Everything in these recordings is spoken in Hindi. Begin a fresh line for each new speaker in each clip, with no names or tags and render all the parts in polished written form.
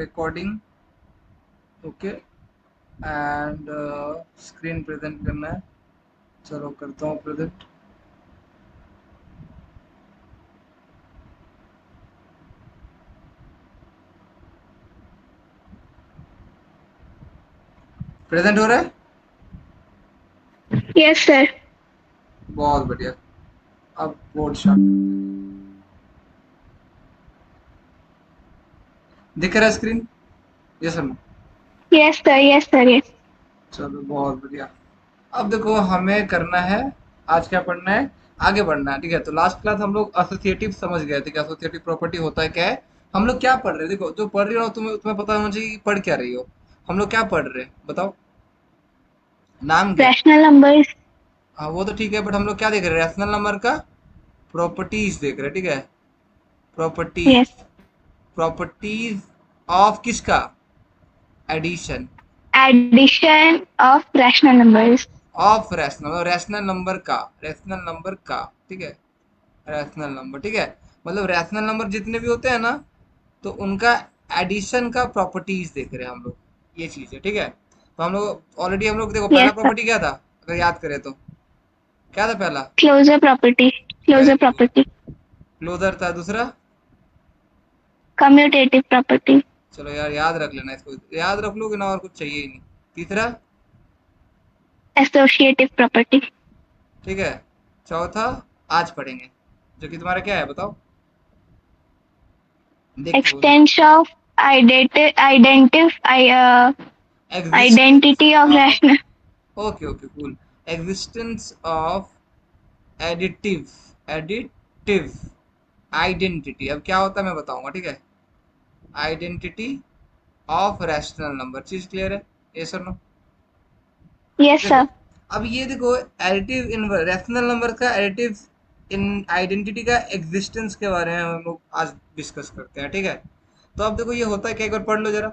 Recording. Okay and screen present करना है। चलो करता हूँ प्रेजेंट। प्रेजेंट हो रहा है।
Yes sir.
बहुत बढ़िया। अब बोर्ड शार्ट दिख रहा है screen. Yes sir.
Yes sir. Yes sir. Yes.
चलो बहुत बढ़िया। अब देखो हमें करना है, आज क्या पढ़ना है, आगे बढ़ना है। ठीक है, तो लास्ट क्लास हम लोग एसोसिएटिव समझ गए थे कि एसोसिएटिव प्रॉपर्टी होता है क्या है। हम लोग क्या पढ़ रहे हैं, देखो जो पढ़ रही हो तुम्हें तुम्हें पता होना चाहिए कि पढ़ क्या रही हो। हम लोग क्या पढ़ रहे हैं बताओ, नाम क्या है?
Rational numbers.
हाँ वो तो ठीक है, बट हम लोग क्या देख रहे हैं, रैशनल नंबर का प्रॉपर्टीज देख रहे हैं। ठीक है, प्रॉपर्टीज।
यस।
प्रॉपर्टीज ऑफ किसका, addition.
Addition of rational numbers.
Of rational, rational number का, रैशनल नंबर का। ठीक है, रैशनल नंबर। ठीक है, मतलब रैशनल नंबर जितने भी होते हैं ना, तो उनका एडिशन का प्रॉपर्टीज देख रहे हैं हम लोग, ये चीज है। ठीक है, तो हम लोग ऑलरेडी, हम लोग देखो पहला
यस सर।
प्रॉपर्टी क्या था, अगर याद करें तो क्या था पहला।
Closure property. Closure
very good.
Property.
Closure था। दूसरा,
कम्यूटेटिव प्रॉपर्टी।
चलो यार याद रख लेना, इसको याद रख लोगे ना और कुछ चाहिए ही नहीं। तीसरा,
एसोसिएटिव प्रॉपर्टी।
ठीक है। चौथा आज पढ़ेंगे, जो कि तुम्हारा क्या है बताओ, देखते हो।
Extension of identity
existence
identity of
of,
rational.
Okay okay cool. Existence of additive, additive identity. अब क्या होता है मैं बताऊंगा। ठीक है, आइडेंटिटी ऑफ रैशनल नंबर। चीज क्लियर है, ये सर नो।
यस
देखो
सर।
अब ये देखो, एडिटिव इन रैशनल नंबर का एडिटिव इन आइडेंटिटी का एग्जिस्टेंस के बारे में हम लोग आज डिस्कस करते हैं। ठीक है, तो अब देखो ये होता है क्या, एक बार पढ़ लो जरा,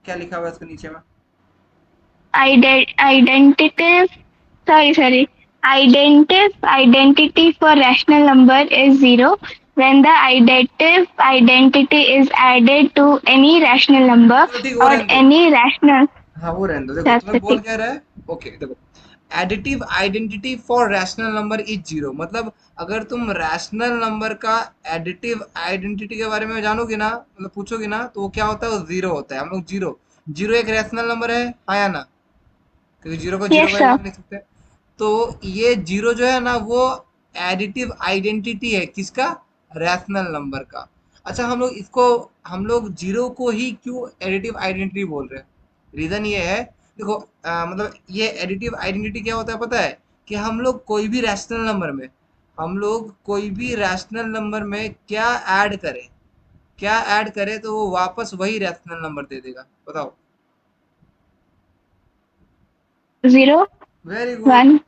क्या लिखा हुआ है इसके नीचे में।
Identity, sorry, identity for rational number is zero when the identity is added to any rational number
चलो ठीक, वो
or
रहने दो।
any rational.
हाँ वो रहने दो, देखो तुम्हें बोल
Statistic.
क्या रहा है। ओके देखो, additive identity for rational number is zero. मतलब अगर तुम रैशनल नंबर का एडिटिव आइडेंटिटी के बारे में जानोगे ना, मतलब पूछोगे ना, तो वो क्या होता है, वो जीरो होता है। हम लोग जीरो, जीरो एक रैशनल नंबर है, हाँ या ना, क्योंकि जीरो को जीरो
Yes,
का
sir.
मान लिख सकते हैं। तो ये जीरो जो है ना, वो एडिटिव आइडेंटिटी है किसका, रैशनल नंबर का। अच्छा हम लोग इसको, हम लोग जीरो को ही क्यों एडिटिव आइडेंटिटी बोल रहे हैं, रीजन ये है। देखो मतलब ये एडिटिव आइडेंटिटी क्या होता है पता है, कि हम लोग कोई भी रैशनल नंबर में, हम लोग कोई भी रैशनल नंबर में क्या ऐड करें, क्या ऐड करें तो वो वापस वही रैशनल नंबर दे देगा। बताओ।
Zero,
very good.
one.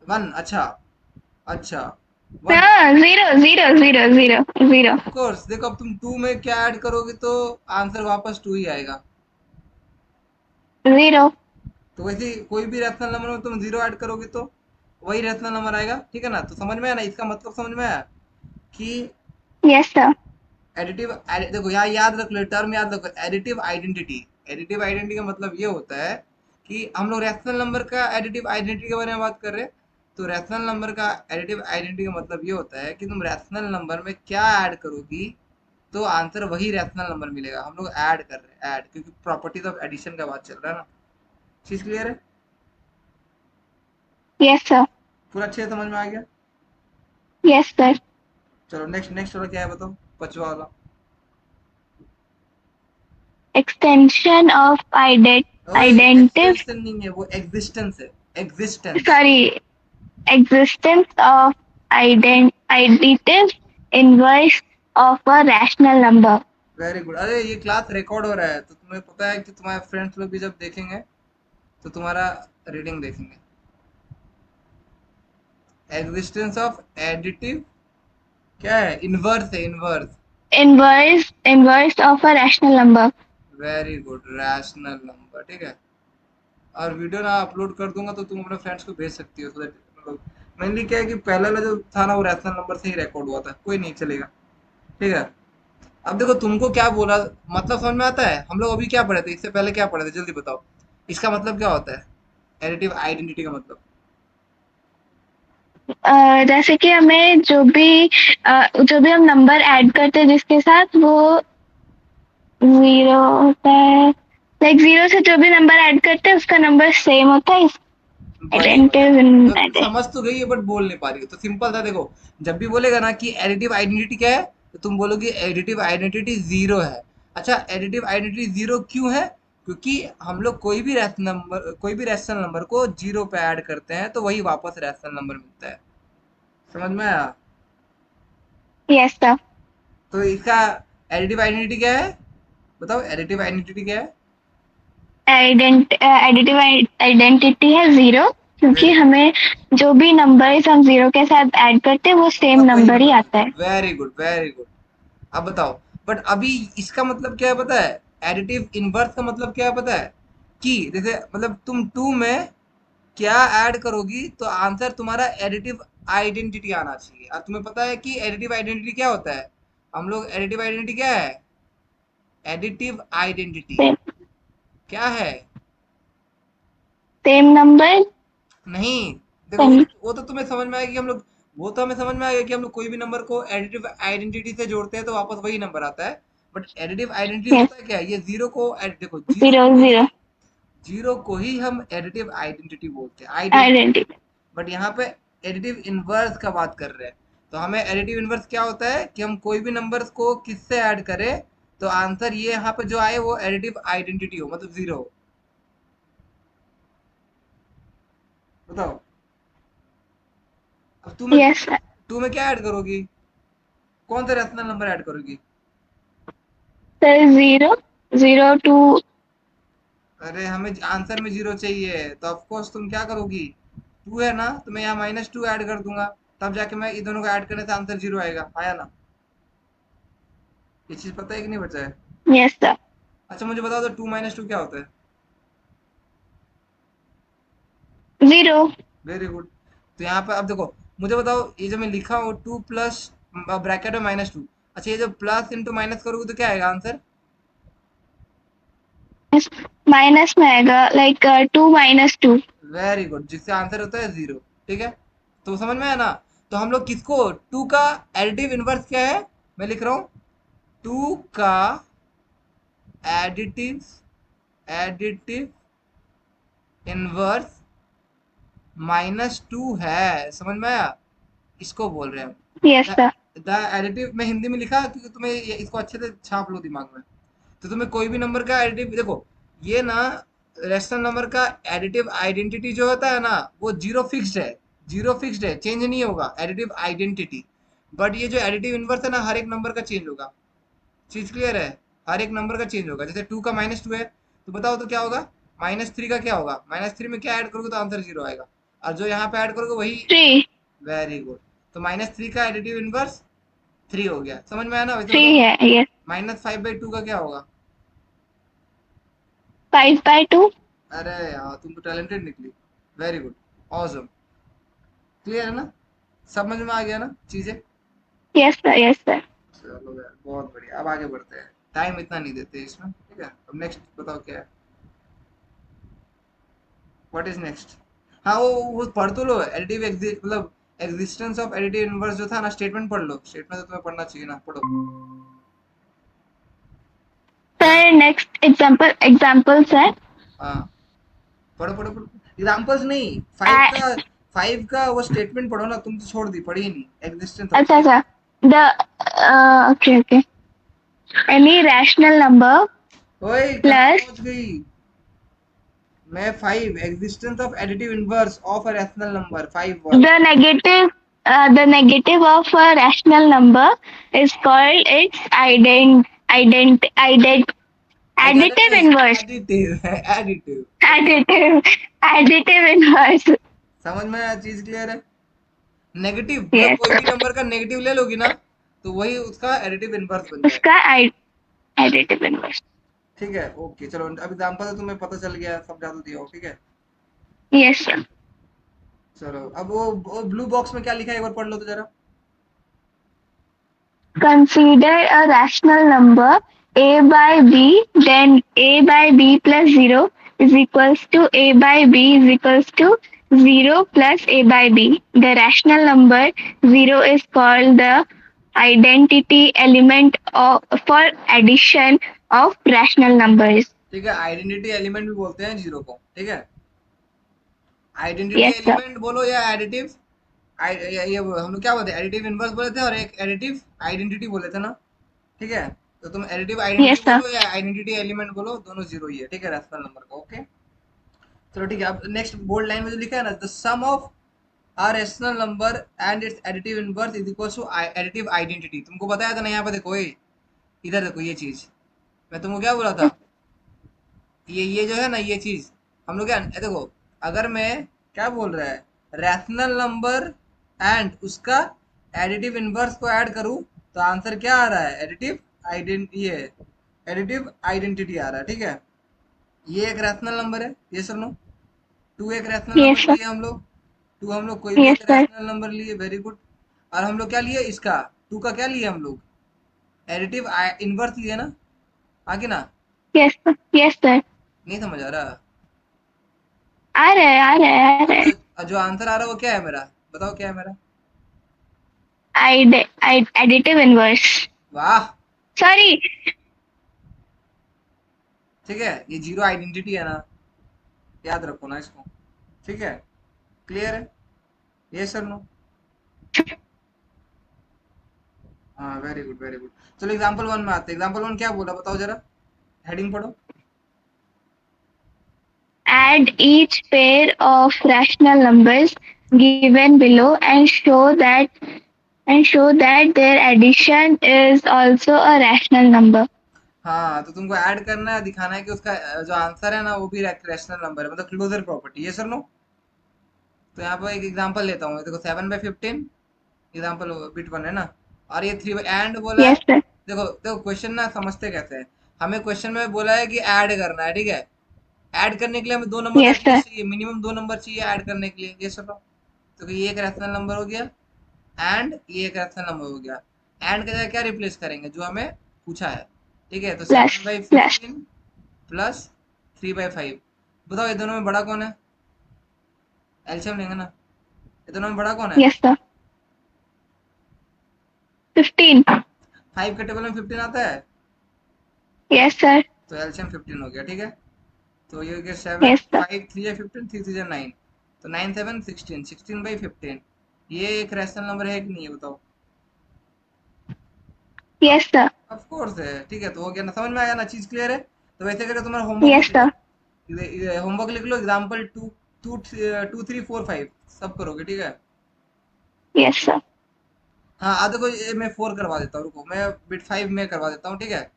One, अच्छा, अच्छा, one.
No, zero, zero, zero, zero, zero.
Of course, देखो अब तुम टू में क्या ऐड करोगे तो आंसर वापस टू ही आएगा।
Zero.
तो वैसे ही कोई भी रैशनल नंबर में तुम जीरो ऐड करोगे तो वही रैशनल नंबर आएगा। ठीक है ना, तो समझ में आया ना, इसका मतलब समझ में आया कि
Yes, sir.
एडिटिव, देखो यहाँ याद रख लो, टर्म याद रखो, एडिटिव आइडेंटिटी। एडिटिव आइडेंटिटी का मतलब ये होता है कि हम लोग रैशनल नंबर का एडिटिव आइडेंटिटी के बारे में बात कर रहे हैं। तो रैशनल नंबर का एडिटिव आइडेंटिटी का मतलब ये होता है कि तुम रैशनल नंबर में क्या ऐड करोगी तो आंसर वही रैशनल नंबर मिलेगा। हम लोग ऐड कर रहे हैं, ऐड, क्योंकि प्रॉपर्टीज ऑफ एडिशन का बात चल रहा है ना। चीज क्लियर है,
Yes, sir.
पूरा अच्छे से समझ में आ गया।
Yes, sir.
चलो नेक्स्ट, नेक्स्ट वाला क्या है बताओ, पांचवा वाला।
Extension of
ओए
identity.
एक्सटेंशन नहीं है, वो एग्जिस्टेंस है, existence.
Sorry, existence of additive inverse of a rational number.
Very good. अरे ये क्लास रिकॉर्ड हो रहा है, तो तुम्हें पता है कि तुम्हारे फ्रेंड्स लोग भी जब देखेंगे तो तुम्हारा रीडिंग देखेंगे। एग्जिस्टेंस ऑफ एडिटिव, क्या है, इनवर्स है, inverse.
Inverse of a rational number.
Very good, rational number. ठीक है, और वीडियो ना अपलोड कर दूंगा तो तुम अपने फ्रेंड्स को भेज सकती हो, so that मतलब मेनली क्या है कि पहले वाला जो था ना वो रैशनल नंबर से ही रिकॉर्ड हुआ था, कोई नहीं चलेगा। ठीक है, अब देखो तुमको क्या बोला, मतलब समझ में आता है? हम लोग अभी क्या पढ़े थे, इससे पहले क्या पढ़े थे, जल्दी बताओ। इसका मतलब क्या होता है, एडिटिव आइडेंटिटी का मतलब?
जैसे कि हमें जो भी हम नंबर ऐड करते हैं जिसके साथ वो ज़ीरो होता है, लाइक ज़ीरो से जो भी नंबर ऐड करते हैं उसका नंबर सेम होता है।
बढ़िया बढ़िया।
आइडेंटिव इन
तो तुम समझ तो गई है बट बोल नहीं पा रही हो, तो सिंपल था देखो। जब भी बोलेगा ना कि एडिटिव आइडेंटिटी क्या है, तो तुम बोलोगे एडिटिव आइडेंटिटी जीरो है। अच्छा, एडिटिव आइडेंटिटी जीरो क्यों है? क्योंकि हम लोग कोई भी रैशनल नंबर को जीरो पे ऐड करते हैं तो वही वापस रैशनल नंबर मिलता है। समझ में आया?
Yes sir.
तो इसका एडिटिव आइडेंटिटी क्या है? बताओ, एडिटिव आइडेंटिटी क्या है?
एडिटिव आइडेंटिटी है ज़ीरो, क्योंकि
वेरी
हमें जो भी नंबर्स हम ज़ीरो के साथ ऐड करते हैं वो सेम
वापस वही
नंबर ही
नंबर
आता
मिलता
है।
है। Very good very good. अब बताओ, बट अभी इसका मतलब क्या है पता है? एडिटिव इनवर्स का मतलब क्या है पता है? कि जैसे मतलब तुम टू में क्या ऐड करोगी तो आंसर तुम्हारा एडिटिव आइडेंटिटी आना चाहिए। और तुम्हें पता है कि एडिटिव आइडेंटिटी क्या होता है? हम लोग एडिटिव आइडेंटिटी क्या है? एडिटिव आइडेंटिटी
सेम
क्या है?
Same number.
नहीं, देखो
सेम।
वो तो तुम्हें समझ में आएगा कि हम लोग, वो तो हमें समझ में आएगा कि हम लोग कोई भी नंबर को एडिटिव आइडेंटिटी से जोड़ते हैं तो वापस वही नंबर आता है। But additive identity
yes.
होता है क्या? ये जीरो को देखो, जीरो
ज़ीरो
को
ज़ीरो
ही, जीरो को ही हम एडिटिव आइडेंटिटी बोलते हैं, आइडेंटिटी।
आइडेंटिटी।
बट यहाँ पे एडिटिव इनवर्स का बात कर रहे हैं। तो हमें एडिटिव इनवर्स क्या होता है कि हम कोई भी नंबर्स को किससे ऐड करें तो आंसर ये यहाँ पे जो आए वो एडिटिव आइडेंटिटी हो, मतलब जीरो हो। बताओ, अब
यस सर।
टू में क्या ऐड करोगी? कौन सा रैशनल नंबर ऐड करोगी?
Sir zero, zero two.
अरे हमें आंसर में जीरो चाहिए, तो ऑफ कोर्स तुम क्या करोगी? टू है ना, तो मैं यहाँ माइनस टू ऐड कर दूंगा। तब जाके मैं इन दोनों को ऐड करने से आंसर जीरो आएगा। आया ना? ये चीज पता है कि नहीं बचा है?
Yes sir.
अच्छा मुझे बताओ, तो टू माइनस टू क्या होता है?
ज़ीरो।
Very good. तो यहाँ पे अब देखो, मुझे बताओ, ये जो मैं लिखा हूँ टू प्लस ब्रैकेट में माइनस टू, अच्छा ये जो प्लस इंटू माइनस करोगे तो क्या आएगा आंसर?
माइनस में आएगा, like two minus two.
Very good, जिससे आंसर होता है जीरो। ठीक है, तो समझ में आया ना? तो हम लोग किसको, टू का एडिटिव इनवर्स क्या है? मैं लिख रहा हूँ, टू का additive additive inverse minus two है। समझ में आया? इसको बोल रहे
यस
हैं
सर।
The additive. मैं हिंदी में लिखा क्योंकि तुम्हें इसको अच्छे से छाप लो दिमाग में। तो तुम्हें कोई भी नंबर का एडिटिव देखो, ये ना रेशनल नंबर का एडिटिव आइडेंटिटी जो होता है ना, वो जीरो फिक्स्ड है। जीरो फिक्स्ड है, चेंज नहीं होगा एडिटिव आइडेंटिटी। बट ये जो एडिटिव इनवर्स है ना, हर एक नंबर का चेंज होगा। चीज क्लियर है? हर एक नंबर का चेंज होगा। जैसे टू का माइनस टू है, तो बताओ तो क्या होगा? माइनस थ्री का क्या होगा? माइनस थ्री में क्या ऐड करोगे तो आंसर जीरो आएगा, और जो यहाँ पे ऐड करोगे वही।
थ्री।
Very good. तो माइनस थ्री का एडिटिव इनवर्स थ्री हो गया। समझ में आया ना? वैसे
थ्री
बताओ,
है। Yes.
Minus five by two का क्या होगा?
Five by two.
अरे यार तुम तो टैलेंटेड निकली। Very good, awesome. क्लियर है ना? समझ में आ गया ना चीजें?
Yes sir. Yes sir.
चलो यार बहुत बढ़िया, अब आगे बढ़ते हैं। टाइम इतना नहीं देते इसमें, ठीक है? अब नेक्स्ट बताओ क्या है? What is next? हाँ वो पढ़ तो लो, एडिटिव मतलब एग्जिस्टेंस ऑफ एडिटिव इनवर्स जो था ना, स्टेटमेंट पढ़ लो। स्टेटमेंट तो तुम्हें पढ़ना चाहिए ना, पढ़ो। क्या?
Sir next example sir.
हाँ, पढ़ो पढ़ो पढ़ो। एग्जाम्पल्स नहीं, फाइव का वो स्टेटमेंट पढ़ो ना, तुम तो छोड़ दी, पढ़ी ही नहीं एग्जिस्टेंस ऑफ,
अच्छा
ठीक है?
अच्छा। The okay okay. Any rational number
ओए कहाँ
प्लस
पहुंच गई? मैं five, existence of additive inverse of a rational number, five वाला।
the negative the negative of a rational number is called its additive inverse.
Additive additive.
Additive additive inverse.
समझ में आया? चीज क्लियर है? नेगेटिव मतलब
Yes.
कोई भी नंबर का नेगेटिव ले लोगी ना, तो वही उसका एडिटिव इनवर्स बन जाएगा।
उसका additive inverse.
ठीक है, ओके चलो, अब एग्जाम्पल तो तुम्हें पता चल गया, समझा तो दिया हो, ठीक है?
Yes sir.
चलो अब वो ब्लू बॉक्स में क्या लिखा है एक बार पढ़ लो तो जरा।
consider a rational number a by b, then a by b plus 0 is equals to a by b is equals to 0 plus a by b. The rational number 0 is called the identity element for addition of rational numbers.
ठीक है, आइडेंटिटी एलिमेंट भी बोलते हैं जीरो को, ठीक है। Identity
Yes, sir.
एलिमेंट बोलो या एडिटिव, ये हम लोग क्या बोलते हैं, एडिटिव इनवर्स बोले थे और एक एडिटिव आइडेंटिटी बोले थे ना, ठीक है। तो तुम एडिटिव आइडेंटिटी
Yes, sir.
बोलो या आइडेंटिटी एलिमेंट बोलो, दोनों जीरो ही है, ठीक है, रेशनल नंबर का। ओके, चलो ठीक है। अब नेक्स्ट बोल्ड लाइन में जो लिखा है ना, the sum of a rational number and its additive inverse is equals to additive identity। तुमको बताया था ना, यहाँ पे देखो, ये इधर देखो, ये चीज मैं तुमको क्या बोला था, ये जो है ना, ये चीज हम लोग क्या, देखो, अगर मैं क्या बोल रहा है, रैशनल नंबर एंड उसका एडिटिव इनवर्स को ऐड करूं, तो आंसर क्या आ रहा है, एडिटिव आइडेंट ये एडिटिव आइडेंटिटी आ रहा है, ठीक है। ये एक रैशनल नंबर है, ये सर नो। टू एक रैशनल
Yes,
नंबर
sir.
लिए हम लोग, टू हम लोग कोई भी
Yes,
एक
sir.
रैशनल नंबर लिए, वेरी गुड। और हम लोग क्या लिए, इसका टू का क्या लिए हम लोग, एडिटिव इनवर्स लिए ना, आगे ना।
Yes, sir. Yes, sir.
नहीं समझ आ रहा।
आ रहा है, आ रहा है, आ
हाँ,
रहा है.
तो जो आंसर आ रहा है वो क्या है मेरा, बताओ क्या है मेरा।
Additive inverse.
वाह,
Sorry.
ठीक है, ये जीरो आइडेंटिटी है ना, याद रखो ना इसको, ठीक है। क्लियर है, ये सर नो। हाँ, वेरी गुड वेरी गुड। चलो एग्जांपल वन में आते हैं। एग्जांपल वन क्या बोला, बताओ जरा, हेडिंग पढ़ो।
Add each pair of rational numbers given below and show that their addition is also a rational number.
हाँ, तो तुमको ऐड करना है, दिखाना है कि उसका जो आंसर है ना वो भी रैशनल नंबर है, मतलब क्लोजर प्रॉपर्टी, ये सर नो। तो यहाँ पर एक एग्जांपल लेता हूँ, देखो 7/15 एग्जांपल बिट वन है ना, और ये 3 एंड बोला है।
Yes, sir.
देखो देखो, क्वेश्चन ना समझते कैसे हैं, हमें क्वेश्चन में बोला है कि ऐड करना है, ठीक है। ऐड करने के लिए हमें दो नंबर तो
Yes, sir.
एटलीस्ट चाहिए, मिनिमम दो नंबर चाहिए ऐड करने के लिए, ये सुनो। तो ये एक रैशनल नंबर हो गया, एंड ये एक रैशनल नंबर हो गया। एंड का जगह क्या रिप्लेस करेंगे, जो हमें पूछा है, ठीक है। तो
Plus,
seven by
plus.
Fifteen plus 3/5। बताओ ये दोनों में बड़ा कौन है, एलसीएम लेंगे ना, ये दोनों में बड़ा कौन है।
Yes, sir. 15.
5 के टेबल में 15 आता है,
Yes, sir.
तो एलसीएम 15 हो गया, ठीक है। तो ये हो गया seven,
Yes, sir.
Five three या 15, थ्री थ्री या 9, तो 9 7 16, 16/15। ये एक रैशनल नंबर है कि नहीं है, बताओ।
Yes, sir.
ऑफ कोर्स है, ठीक है। तो हो गया ना, समझ में आया ना, चीज क्लियर है। तो वैसे करके तुम्हारा होमवर्क
Yes,
लिख लो,
sir.
होमवर्क लिख लो, एग्जाम्पल टू, 2 3 4 5 सब करोगे, ठीक है।
Yes, sir.
हाँ, आ देखो, ये मैं 4 करवा देता हूँ, रुको, मैं बिट 5 में करवा देता हूँ, ठीक है।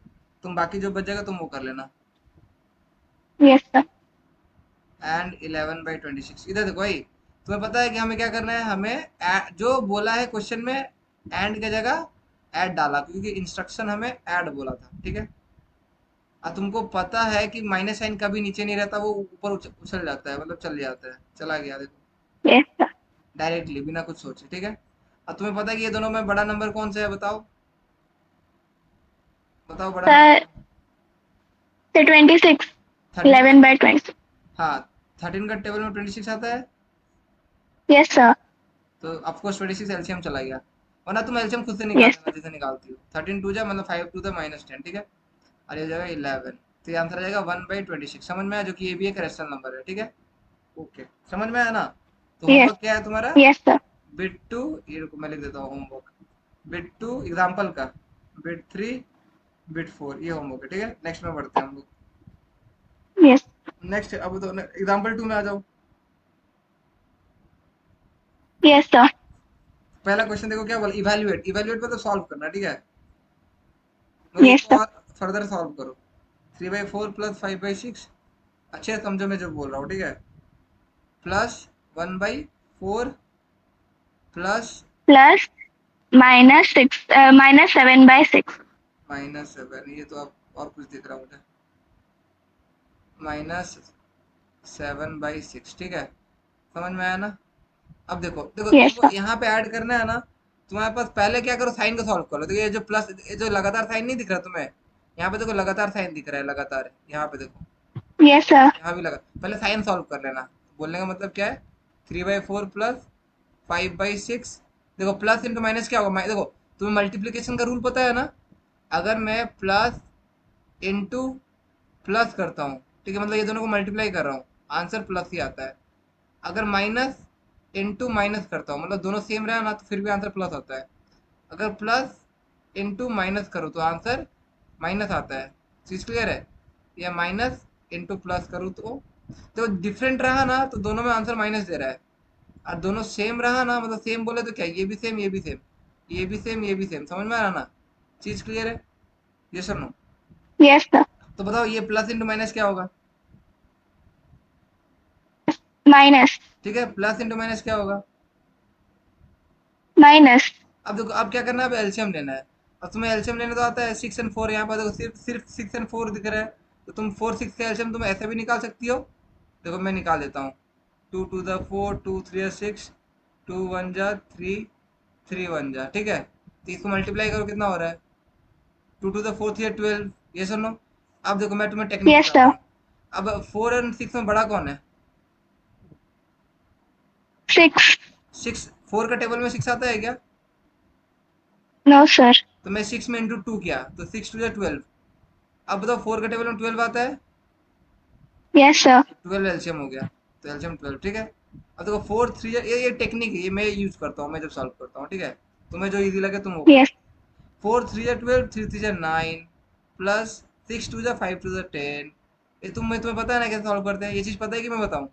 तुम बाकी जो बच जाएगा तुम वो कर लेना।
Yes, sir.
एंड 11/26, इधर देखो भाई, तुम्हें पता है कि हमें क्या करना है, हमें जो बोला है क्वेश्चन में, एंड की जगह ऐड डाला, क्योंकि इंस्ट्रक्शन हमें ऐड बोला था, ठीक है। और तुमको पता है कि माइनस साइन कभी नीचे नहीं रहता, वो ऊपर उछल जाता है, मतलब चल जाता है, चला गया देखो,
Yes, sir.
डायरेक्टली बिना कुछ सोचे, ठीक है। और तुम्हें पता है कि ये दोनों में बड़ा नंबर कौन सा है, बताओ, बताओ बड़ा नंबर
Sir,
कौन सा?
the 26.
13 का,
11 by 26.
हाँ, 13 का टेबल में 26 आता है,
Yes, sir.
तो ऑफकोर्स 26 एलसीएम चला गया। वरना तुम एलसीएम खुद से निकाल
Yes,
देना,
sir.
जैसे निकालती हो, 13 2 जा मतलब 5 2 -10, ठीक है। और ये हो जाएगा 11, तो ये आंसर आ जाएगा 1/26। समझ में आया, जो कि ये भी एक रेशनल नंबर है, ठीक है। ओके, समझ में आया ना। तो
Yes.
होमवर्क क्या है तुम्हारा,
Yes, sir.
बिट टू, ये रुको मैं लिख देता हूँ होमवर्क, बिट टू एग्जाम्पल का, बिट थ्री, बिट फोर, ये होमवर्क है, ठीक है। नेक्स्ट में बढ़ते हैं हम लोग।
Yes.
नेक्स्ट, अब तो एग्जाम्पल टू में आ जाओ।
Yes, sir.
पहला क्वेश्चन देखो क्या बोला, इवेल्युएट, इवेल्युएट मतलब सॉल्व करना, ठीक है। मतलब
Yes,
इसको
sir.
और फर्दर सॉल्व करो। 3/4 प्लस 5/6, अच्छे से समझो मैं जो बोल रहा हूँ, ठीक है। Plus 1/4 plus
Plus minus 6. Minus 7 by 6.
-7, ये तो अब और कुछ दिख रहा मुझे, -7/6, ठीक है। समझ में आया ना। अब देखो देखो
Yes,
तुमको
sir.
यहाँ पे ऐड करना है ना, तुम्हारे पास पहले क्या करो, साइन को सॉल्व करो। तो ये जो प्लस, ये जो लगातार साइन नहीं दिख रहा तुम्हें, यहाँ पे देखो लगातार साइन दिख रहा है, लगातार यहाँ पे देखो,
यस सर।
यहाँ भी लगा, पहले साइन सॉल्व कर लेना। बोलने का मतलब क्या है, 3/4 प्लस 5/6। देखो प्लस इंटू माइनस क्या होगा, देखो तुम्हें मल्टीप्लीकेशन का रूल पता है ना। अगर मैं प्लस इंटू प्लस करता हूँ, ठीक है, मतलब ये दोनों को मल्टीप्लाई कर रहा हूँ, आंसर प्लस ही आता है। अगर माइनस इंटू माइनस करता हूँ, मतलब दोनों सेम रहा ना, तो फिर भी आंसर प्लस आता है। अगर प्लस इंटू माइनस करो तो आंसर माइनस आता है। चीज क्लियर है? या माइनस इंटू प्लस करूँ तो डिफरेंट रहा ना, तो दोनों में आंसर माइनस दे रहा है। और दोनों सेम रहा ना, मतलब सेम बोले तो क्या, ये भी सेम, ये भी सेम, ये भी सेम, ये भी सेम, समझ में आ रहा ना? चीज क्लियर है? ये सुनो,
यस सर।
तो बताओ ये प्लस इंटू माइनस क्या होगा?
माइनस।
ठीक है, प्लस इंटू माइनस क्या होगा?
माइनस।
अब देखो, अब क्या करना है, अब एलसीएम लेना है। अब तुम्हें एलसीएम लेना तो आता है, 6 और 4, यहाँ पर देखो सिर्फ सिर्फ 6 और 4 दिख रहा है। तो तुम 4 6 का एलसीएम तुम ऐसे भी निकाल सकती हो। देखो मैं निकाल देता हूँ। 2 2 4, 2 3 6, 2 1 जा 3, 3 1 जा, ठीक है। तो इसको मल्टीप्लाई करो, कितना हो रहा है? 2 2 4 12, ये सुनो। अब देखो मैं तुम्हें टेक्निक
यस
बताता
सर।
हूँ। अब 4 और 6 में बड़ा कौन है?
6।
6, 4 का टेबल में 6 आता है क्या?
No sir.
तो मैं 6 में इंटू 2 किया, तो 6 2 जा 12। अब बताओ 4 का टेबल में 12 आता है?
Yes sir.
12 एलसीएम हो गया। तो एलसीएम 12, ठीक है। अब देखो 4 3, ये टेक्निक है, ये मैं यूज करता हूँ मैं जब सॉल्व करता हूँ, ठीक है। तुम्हें जो इजी लगे तुम वो करो।
यस।
4 3 जा 12, 3 3 जा 9, प्लस 6 2 जा 5 2 जा 10। ये तुम्हें पता है ना कैसे सॉल्व करते हैं, ये चीज पता है कि मैं बताऊँ?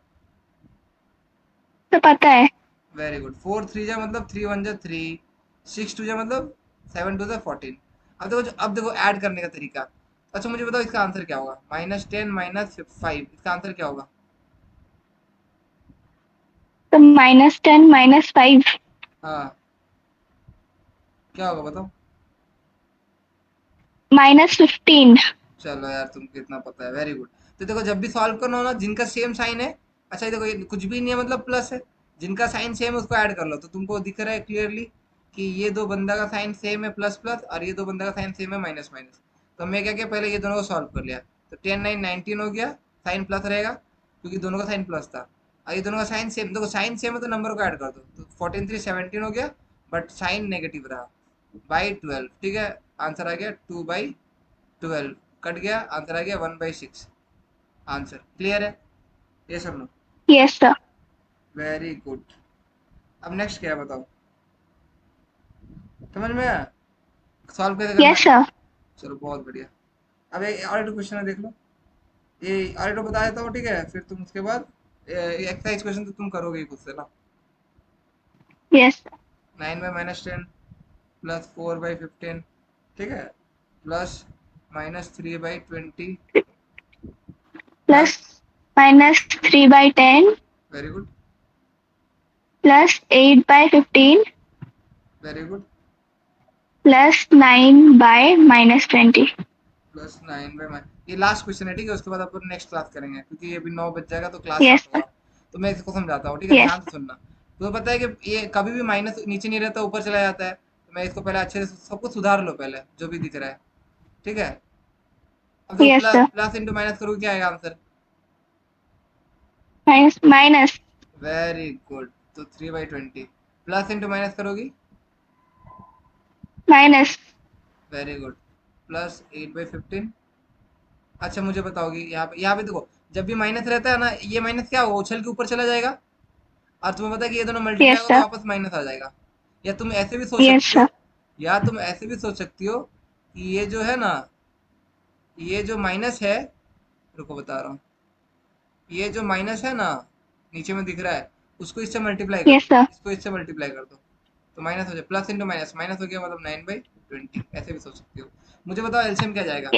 तो पता है।
Very good. 4 3 जा मतलब 3 1 जा 3, 6 2 जा मतलब 7 2 जा 14। अब देखो ऐड करने का तरीका। अच्छा मुझे बताओ इसका आंसर क्या होगा, -10 -5, इसका आंसर क्या होगा?
तो -10 -5।
हाँ, क्या होगा बताओ?
-15।
चलो यार, तुमको इतना पता है, वेरी गुड। तो देखो जब भी सॉल्व करना हो ना, जिनका सेम साइन है, अच्छा ये देखो, ये कुछ भी नहीं है मतलब प्लस है, जिनका साइन सेम है उसको ऐड कर लो, तो तुमको दिख रहा है क्लियरली कि ये दो बंदा का साइन सेम है प्लस प्लस, और ये दो बंदा का साइन सेम है माइनस माइनस। तो मैं क्या किया, पहले ये दोनों को सॉल्व कर लिया। तो 10 9 19 हो गया, साइन प्लस रहेगा क्योंकि दोनों का साइन प्लस था। और ये दोनों का साइन सेम, देखो साइन सेम है तो नंबर को ऐड कर दो, तो 14 3 17 हो गया, बट साइन नेगेटिव रहा, बाई 12, ठीक है। आंसर आ गया 2/12, कट गया, आंसर आ गया 1/6। आंसर क्लियर है? ये सब no,
yes sir.
Very good. अब नेक्स्ट क्या है बताओ, समझ में आया सॉल्व कैसे करना
यस
है?
सर।
चलो बहुत बढ़िया। अब एक और एक क्वेश्चन है, देख लो। ये और एक बता देता हूँ, ठीक है, फिर तुम उसके बाद एक्सरसाइज क्वेश्चन तो तुम करोगे ही खुद से ना।
यस।
9/-10 प्लस 4/15, ठीक है, plus -3/20
plus
plus,
-3/10
very good,
plus 8/15
very good,
plus 9/-20।
+9 ये लास्ट क्वेश्चन है, ठीक है, उसके बाद अपन नेक्स्ट क्लास करेंगे क्योंकि ये अभी 9 बज जाएगा तो क्लास
यस
स्टार्ट
सर।
होगा। तो मैं इसको समझाता हूँ, ठीक है,
यस।
ध्यान से सुनना। तुम्हें पता है कि ये कभी भी माइनस नीचे नहीं रहता, ऊपर चला जाता है। तो मैं इसको पहले अच्छे से सब कुछ सुधार लो, पहले जो भी दिख रहा है, ठीक है। अब देखो
yes
plus
sir.
Plus into minus करोगे क्या आएगा answer?
Minus minus.
Very good. तो 3/20 प्लस इंटू माइनस करोगी,
माइनस।
Very good, plus 8/15। अच्छा मुझे बताओगी, यहाँ पे देखो, जब भी माइनस रहता है ना, ये माइनस क्या होगा, उछल के ऊपर चला जाएगा। और तुम्हें पता है कि ये दोनों मल्टीप्लाई
यस
होगा तो
सर।
वापस माइनस आ जाएगा। या तुम ऐसे भी सोच
यस
सकती
सर।
हो, या तुम ऐसे भी सोच सकती हो कि ये जो है ना, ये जो माइनस है, रुको बता रहा हूँ, ये जो माइनस है ना, नीचे में दिख रहा है, उसको इससे मल्टीप्लाई कर
यस
दो,
सर।
इसको इससे मल्टीप्लाई कर दो, तो माइनस हो जाए, प्लस इंटू माइनस, माइनस हो गया मतलब 9/20, ऐसे भी सोच सकती हो। मुझे बताओ एलसीएम क्या जाएगा?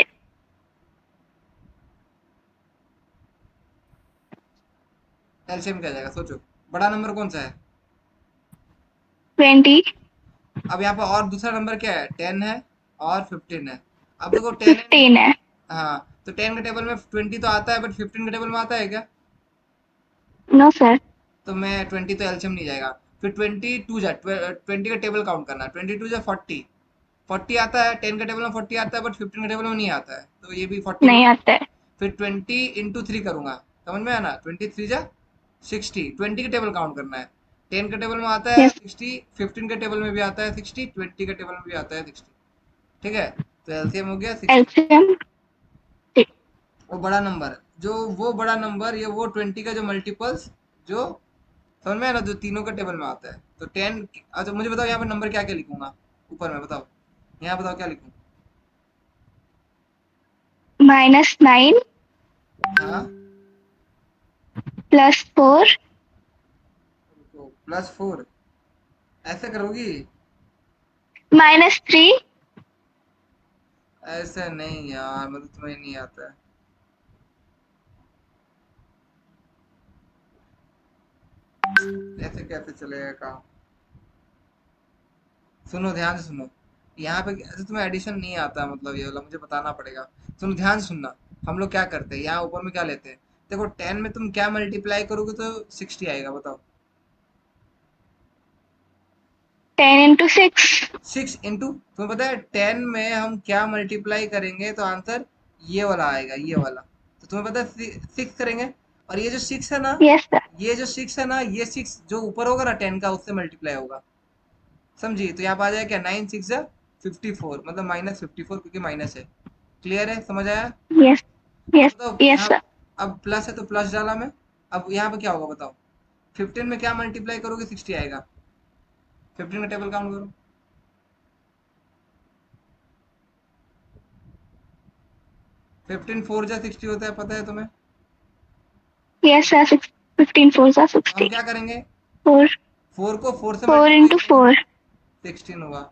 एलसीएम क्या जाएगा सोचो, बड़ा नंबर कौन सा है?
20।
अब यहाँ पर और दूसरा नंबर क्या है, 10 है और 15 है। अब देखो 10 एंड,
15 है।
हाँ, तो 10 के टेबल में 20 तो आता है, बट 15 के टेबल में आता है क्या?
No sir.
तो मैं 20 तो एलसीएम नहीं जाएगा। फिर 22 जा 20 का टेबल काउंट करना, 22 जा 40, 40 आता है, 10 का टेबल में 40 आता है, बट 15 का टेबल में नहीं आता है, तो ये भी 40
नहीं आता है।
फिर 20 इंटू 3 करूंगा, समझ में आना, 23 जा 60, 20 का टेबल काउंट करना है, 10 का टेबल में आता है
यस।
60, 15 का टेबल में भी आता है 60, 20 का टेबल में भी आता है 60, ठीक है, तो एलसीएम हो गया 60।
एलसीएम।
वो बड़ा नंबर जो, वो बड़ा नंबर, ये वो 20 का जो मल्टीपल्स, जो समझ में है ना, जो तीनों का टेबल में आता है, तो 10। अच्छा मुझे बताओ यहाँ पर नंबर क्या क्या लिखूंगा, ऊपर में बताओ, यहाँ बताओ क्या लिखूं।
-9
हाँ,
+4
+4 ऐसे करोगी,
-3
ऐसे नहीं यार, मतलब तुम्हें नहीं आता है, ऐसे कैसे चलेगा काम। सुनो ध्यान से सुनो, यहाँ पे ऐसे तुम्हें एडिशन नहीं आता, मतलब ये वाला मुझे बताना पड़ेगा। सुनो ध्यान से सुनना, हम लोग क्या करते हैं, यहाँ ऊपर में क्या लेते हैं, देखो 10 में तुम क्या मल्टीप्लाई करोगे तो 60 आएगा, बताओ।
10 × 6।
6 इंटू, तुम्हें पता है 10 में हम क्या मल्टीप्लाई करेंगे तो आंसर ये वाला आएगा, ये वाला, तो तुम्हें पता है 6 करेंगे, और ये जो 6 है ना,
यस सर।
ये जो 6 है ना, ये 6 जो ऊपर होगा ना 10 का, उससे मल्टीप्लाई होगा, समझी, तो यहाँ पे आ जाएगा क्या, 9 6 जा 54, मतलब -54, क्योंकि माइनस है। क्लियर है, समझ आया।
यस।
अब
यस।
बताओ
यस
यहाँ,
सर।
अब प्लस है तो प्लस डाला मैं, अब यहाँ पे क्या होगा बताओ, 15 में क्या मल्टीप्लाई करोगे 60 आएगा, 15 का टेबल काउंट करो, 15 4 जा 60 होता है, पता है तुम्हें,
यस सर। 15 4 सा
तो हम
60।
क्या करेंगे,
4।
4 को 4 से
4
मल्टीप्लाई
×
करेंगे,
4।
16 होगा।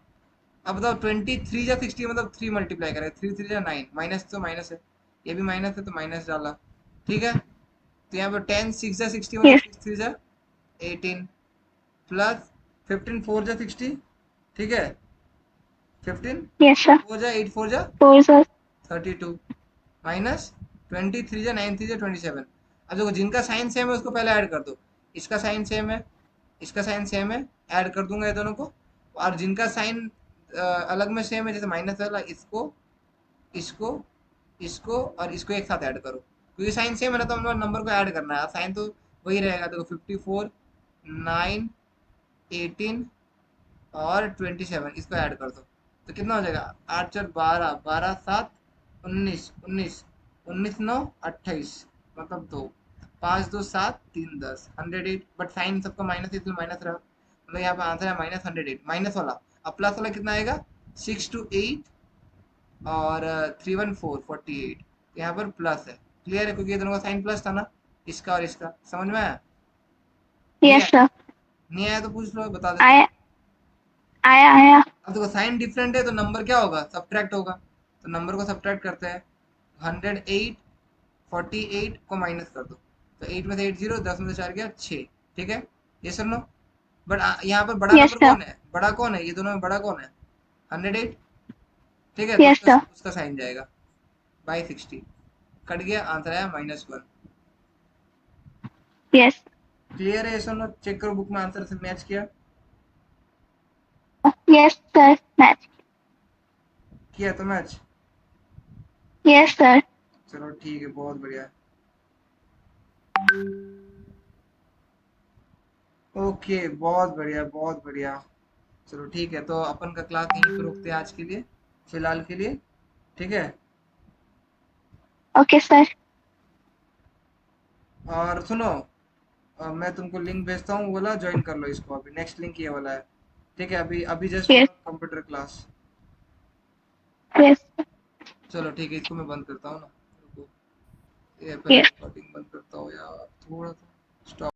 अब बताओ 23 जा 60, मतलब 3 मल्टीप्लाई करें, 3 3 जा 9, माइनस तो माइनस है, ये भी माइनस है तो माइनस डाला, ठीक है, तो यहाँ पर 10 6 जा 60, मतलब
यस।
6 3 जा 18, प्लस 15 4 जा 60, ठीक है, 15
यस सर।
4 जा 8 4 जा
4 सर।
32, माइनस 23 जा 9 3 जा 27। अब देखो जिनका साइन सेम है उसको पहले ऐड कर दो, इसका साइन सेम है, इसका साइन सेम है, ऐड कर दूंगा ये दोनों को, और जिनका साइन अलग में सेम है, जैसे माइनस वाला, इसको, इसको, इसको और इसको एक साथ ऐड करो, क्योंकि साइन सेम है ना, तो हम लोग नंबर को ऐड करना है, साइन तो वही रहेगा, देखो 54 9 18 और 27, इसको ऐड कर दो, तो कितना हो जाएगा, 8 4 12, 12 7 19, 19 19 9 28, मतलब 2, 5 2 7 3 10, 108, बट साइन सबका माइनस है इसलिए माइनस रहा, मतलब यहाँ पे आंसर है -108, माइनस वाला। अब प्लस वाला कितना आएगा, 6 2 8 और 3 1 4 48, यहाँ पर प्लस है, क्लियर है, क्योंकि ये दोनों का साइन प्लस था ना, इसका और इसका, समझ में आया, नहीं
यस
आया,
सर।
नहीं आया तो पूछ लो, बता देता हूँ।
आया। आया आया।
अब देखो साइन डिफरेंट है तो नंबर क्या होगा, सब्ट्रैक्ट होगा, तो नंबर को सब्ट्रैक्ट करते हैं, 108 48 को माइनस कर दो, तो 8 में से 8 जीरो, 10 में से 4 गया 6, ठीक है, ये सुन लो, बट यहाँ पर बड़ा
यस
नंबर
सर।
कौन है, बड़ा कौन है, ये दोनों में बड़ा कौन है, 108, ठीक है, तो
यस
उसका
सर।
उसका साइन जाएगा बाई 60, कट गया, आंसर आया -1।
यस।
क्लियर है, ये सुन लो, चेक करो बुक में आंसर से मैच किया,
यस सर। मैच।
किया तो मैच,
यस सर।
चलो ठीक है, बहुत बढ़िया, ओके, बहुत बढ़िया बहुत बढ़िया, चलो ठीक है, तो अपन का क्लास यहीं पे रोकते हैं आज के लिए, फिलहाल के लिए, ठीक है,
ओके सर।
और सुनो, मैं तुमको लिंक भेजता हूँ, वो वाला ज्वाइन कर लो इसको, अभी नेक्स्ट लिंक ये वाला है, ठीक है, अभी अभी जस्ट
यस।
हुआ कंप्यूटर क्लास,
यस।
चलो ठीक है, इसको मैं बंद करता हूँ ना, रुको, ये पहले
यस।
रिकॉर्डिंग बंद करता हूँ यार, थोड़ा सा स्टॉप